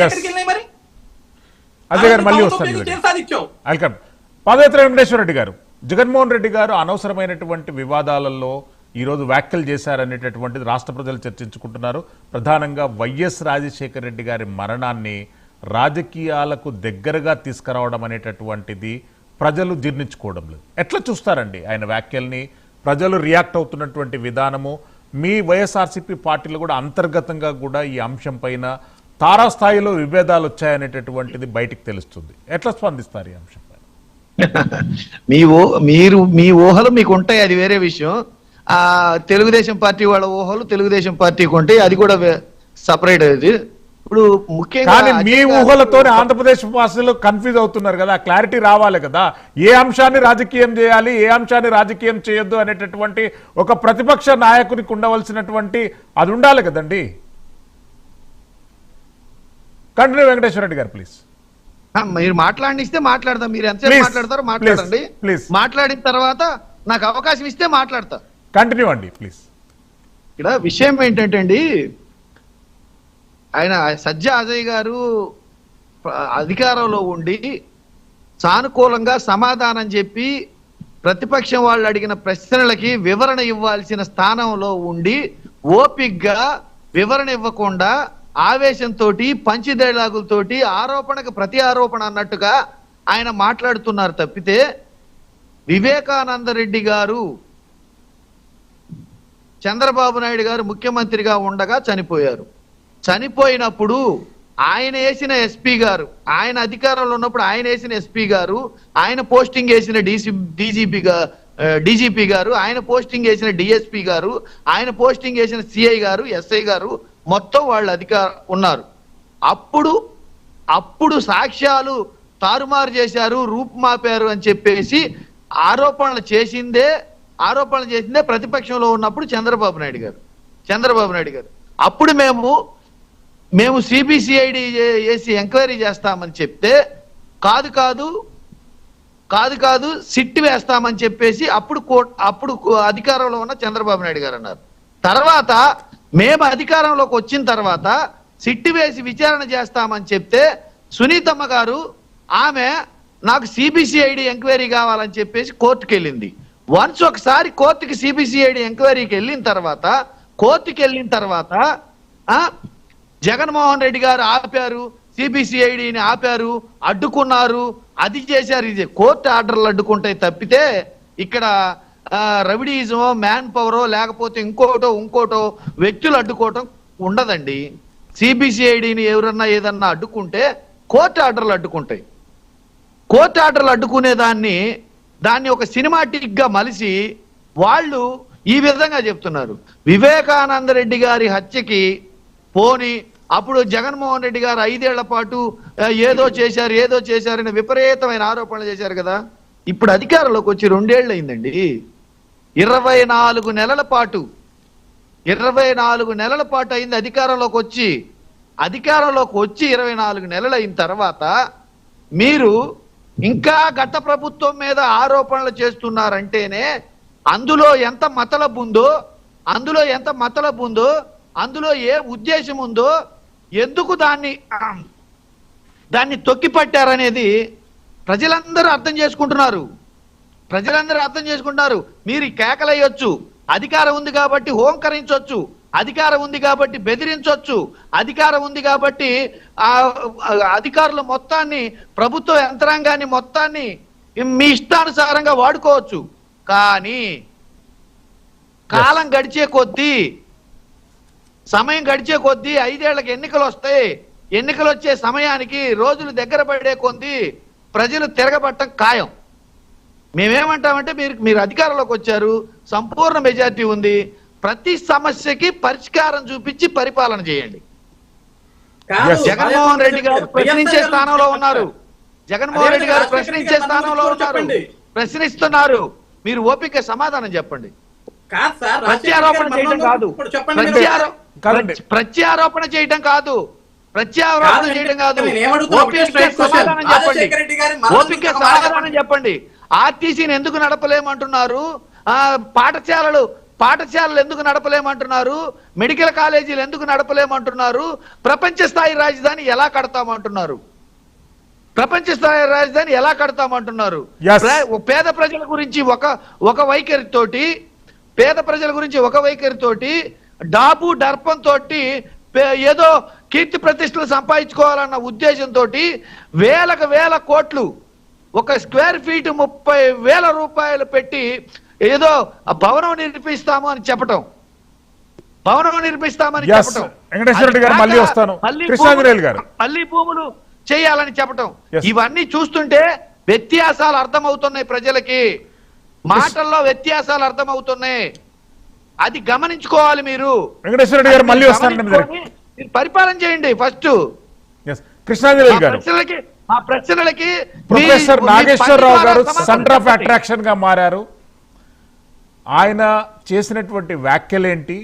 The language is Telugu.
ఎక్కడికి వెళ్ళినాయి మరి? అజయ్ గారు మళ్ళీ వస్తారు. వెల్కమ్. పాదయాత్ర వెంకటేశ్వర రెడ్డి గారు, జగన్మోహన్ రెడ్డి గారు అనవసరమైనటువంటి వివాదాలలో ఈరోజు వ్యాఖ్యలు చేశారనేటటువంటిది రాష్ట్ర ప్రజలు చర్చించుకుంటున్నారు. ప్రధానంగా వైఎస్ రాజశేఖర రెడ్డి గారి మరణాన్ని రాజకీయాలకు దగ్గరగా తీసుకురావడం అనేటటువంటిది ప్రజలు జీర్ణించుకోవడం లేదు. ఎట్లా చూస్తారండి ఆయన వ్యాఖ్యల్ని? ప్రజలు రియాక్ట్ అవుతున్నటువంటి విధానము, మీ వైఎస్ఆర్సీపీ పార్టీలు కూడా అంతర్గతంగా కూడా ఈ అంశం పైన తారాస్థాయిలో విభేదాలు వచ్చాయనేటటువంటిది బయటికి తెలుస్తుంది. ఎట్లా స్పందిస్తారు ఈ అంశం పైన? మీ ఊహలు మీకు ఉంటాయి, అది వేరే విషయం. తెలుగుదేశం పార్టీ వాళ్ళ ఊహలు తెలుగుదేశం పార్టీకి ఉంటాయి, అది కూడా సపరేట్. అది ఇప్పుడు ముఖ్యంగా మీ ఊహలతోనే ఆంధ్రప్రదేశ్ వాసులు కన్ఫ్యూజ్ అవుతున్నారు కదా, క్లారిటీ రావాలి కదా. ఏ అంశాన్ని రాజకీయం చేయాలి, ఏ అంశాన్ని రాజకీయం చేయొద్దు అనేటటువంటి ఒక ప్రతిపక్ష నాయకునికి ఉండవలసినటువంటి అది ఉండాలి కదండి. కంటిన్యూ వెంకటేశ్వర రెడ్డి గారు ప్లీజ్. మీరు మాట్లాడిస్తే మాట్లాడదాం, మీరు ఎంతసేపు మాట్లాడతారో మాట్లాడండి. మాట్లాడిన తర్వాత నాకు అవకాశం ఇస్తే మాట్లాడతా. కంటిన్యూ అండి ప్లీజ్. ఇక్కడ విషయం ఏంటంటే అండి, ఆయన సజ్జా అజయ్ గారు అధికారంలో ఉండి సానుకూలంగా సమాధానం చెప్పి ప్రతిపక్షం వాళ్ళు అడిగిన ప్రశ్నలకి వివరణ ఇవ్వాల్సిన స్థానంలో ఉండి ఓపిగ్గా వివరణ ఇవ్వకుండా ఆవేశంతో పంచి డైలాగులతోటి ఆరోపణకు ప్రతి ఆరోపణ అన్నట్టుగా ఆయన మాట్లాడుతున్నారు తప్పితే, వివేకానంద రెడ్డి గారు చంద్రబాబు నాయుడు గారు ముఖ్యమంత్రిగా ఉండగా చనిపోయారు. చనిపోయినప్పుడు ఆయన వేసిన ఎస్పీ గారు, ఆయన అధికారంలో ఉన్నప్పుడు ఆయన వేసిన ఎస్పీ గారు, ఆయన పోస్టింగ్ వేసిన డీజీపీ గారు, ఆయన పోస్టింగ్ వేసిన డిఎస్పీ గారు, ఆయన పోస్టింగ్ వేసిన సిఐ గారు, ఎస్ఐ గారు, మొత్తం వాళ్ళు ఉన్నారు. అప్పుడు సాక్ష్యాలు తారుమారు చేశారు, రూపుమాపారు అని చెప్పేసి ఆరోపణలు చేసిందే ప్రతిపక్షంలో ఉన్నప్పుడు చంద్రబాబు నాయుడు గారు. అప్పుడు మేము సిబిసిఐడి చేసి ఎంక్వైరీ చేస్తామని చెప్తే కాదు సిట్ వేస్తామని చెప్పేసి అప్పుడు అధికారంలో ఉన్న చంద్రబాబు నాయుడు గారు అన్నారు. తర్వాత మేము అధికారంలోకి వచ్చిన తర్వాత సిట్ వేసి విచారణ చేస్తామని చెప్తే సునీతమ్మ గారు ఆమె నాకు సిబిసిఐడి ఎంక్వైరీ కావాలని చెప్పేసి కోర్టుకు వెళ్ళింది. వన్స్ ఒకసారి కోర్టుకి సిబిసిఐడి ఎంక్వైరీకి వెళ్ళిన తర్వాత జగన్మోహన్ రెడ్డి గారు ఆపారు, సిబిసిఐడిని ఆపారు, అడ్డుకున్నారు, అది చేశారు. ఇది కోర్టు ఆర్డర్లు అడ్డుకుంటాయి తప్పితే ఇక్కడ రవిడీజమో మ్యాన్ పవరో లేకపోతే ఇంకోటో వ్యక్తులు అడ్డుకోవటం ఉండదండి. సిబిసిఐడిని ఎవరన్నా ఏదన్నా అడ్డుకుంటే కోర్టు ఆర్డర్లు అడ్డుకుంటాయి. కోర్టు ఆర్డర్లు అడ్డుకునే దాన్ని ఒక సినిమాటిక్ గా మలిసి వాళ్ళు ఈ విధంగా చెప్తున్నారు. వివేకానంద రెడ్డి గారి హత్యకి పోని అప్పుడు జగన్మోహన్ రెడ్డి గారు 5 ఏళ్ల పాటు ఏదో చేశారని విపరీతమైన ఆరోపణలు చేశారు కదా. ఇప్పుడు అధికారంలోకి వచ్చి 2 ఏళ్ళు అయిందండి. 24 నెలల పాటు అయింది అధికారంలోకి వచ్చి 24 నెలలు అయిన తర్వాత మీరు ఇంకా గత ప్రభుత్వం మీద ఆరోపణలు చేస్తున్నారంటేనే అందులో ఎంత మతలబు ఉందో, అందులో ఏ ఉద్దేశం ఉందో, ఎందుకు దాన్ని తొక్కిపట్టారనేది ప్రజలందరూ అర్థం చేసుకుంటున్నారు. మీరు కేకలయ్యొచ్చు, అధికారం ఉంది కాబట్టి హోంకరించవచ్చు, అధికారం ఉంది కాబట్టి బెదిరించవచ్చు, అధికారం ఉంది కాబట్టి అధికారుల మొత్తాన్ని, ప్రభుత్వ యంత్రాంగాన్ని మొత్తాన్ని మీ ఇష్టానుసారంగా వాడుకోవచ్చు. కానీ కాలం గడిచే కొద్దీ, సమయం గడిచే కొద్దీ 5 ఏళ్లకు ఎన్నికలు వస్తాయి. ఎన్నికలు వచ్చే సమయానికి రోజులు దగ్గర పడే కొద్దీ ప్రజలు తిరగబట్టం ఖాయం. మేమేమంటామంటే మీరు అధికారంలోకి వచ్చారు, సంపూర్ణ మెజారిటీ ఉంది, ప్రతి సమస్యకి పరిష్కారం చూపించి పరిపాలన చేయండి. జగన్మోహన్ రెడ్డి గారు ప్రశ్నించే స్థానంలో ఉన్నారు. ప్రశ్నిస్తున్నారు. మీరు ఓపిక సమాధానం చెప్పండి. ప్రత్యారోపణ చేయడం కాదు. ఓపిక సమాధానం చెప్పండి. ఆర్టీసీని ఎందుకు నడపలేమంటున్నారు? పాఠశాలలు పాఠశాలలు ఎందుకు నడపలేమంటున్నారు, మెడికల్ కాలేజీలు ఎందుకు నడపలేమంటున్నారు, ప్రపంచ స్థాయి రాజధాని ఎలా కడతామంటున్నారు, ప్రపంచ స్థాయి రాజధాని ఎలా కడతామంటున్నారు. Yes. పేద ప్రజల గురించి ఒక వైఖరితోటి, పేద ప్రజల గురించి ఒక వైఖరితోటి, డాబు దర్పంతో ఏదో కీర్తి ప్రతిష్టలు సంపాదించుకోవాలన్న ఉద్దేశంతో వేల కోట్లు, ఒక స్క్వేర్ ఫీట్ 30,000 రూపాయలు పెట్టి ఏదో ఆ భవనం నిర్మిస్తాము అని చెప్పటం, భవనం నిర్మిస్తామని Yes. చెప్పటం, వెంకటేశ్వర రెడ్డి గారు అది మళ్ళీ కాక వస్తాను. మళ్ళీ కృష్ణాంజనేయులు గారు. మళ్ళీ భూములు చేయాలని చెప్పటం, Yes. ఇవన్నీ చూస్తుంటే వ్యత్యాసాలు అర్థమవుతున్నాయి ప్రజలకి, మాటల్లో వ్యత్యాసాలు అర్థమవుతున్నాయి. అది గమనించుకోవాలి మీరు. వెంకటేశ్వర రెడ్డి గారు మళ్ళీ వస్తానండి మీ దగ్గరికి. మీరు పరిపాలన చేయండి ఫస్ట్. Yes. కృష్ణాంజనేయులు గారు, మా ప్రశ్నలకి ప్రొఫెసర్ మీ నాగేశ్వరరావు గారు సమాధానం సెంటర్ ఆఫ్ చెప్పండి. అట్రాక్షన్ గా మారారు. ఆయన చేసినటువంటి వ్యాఖ్యలేంటి,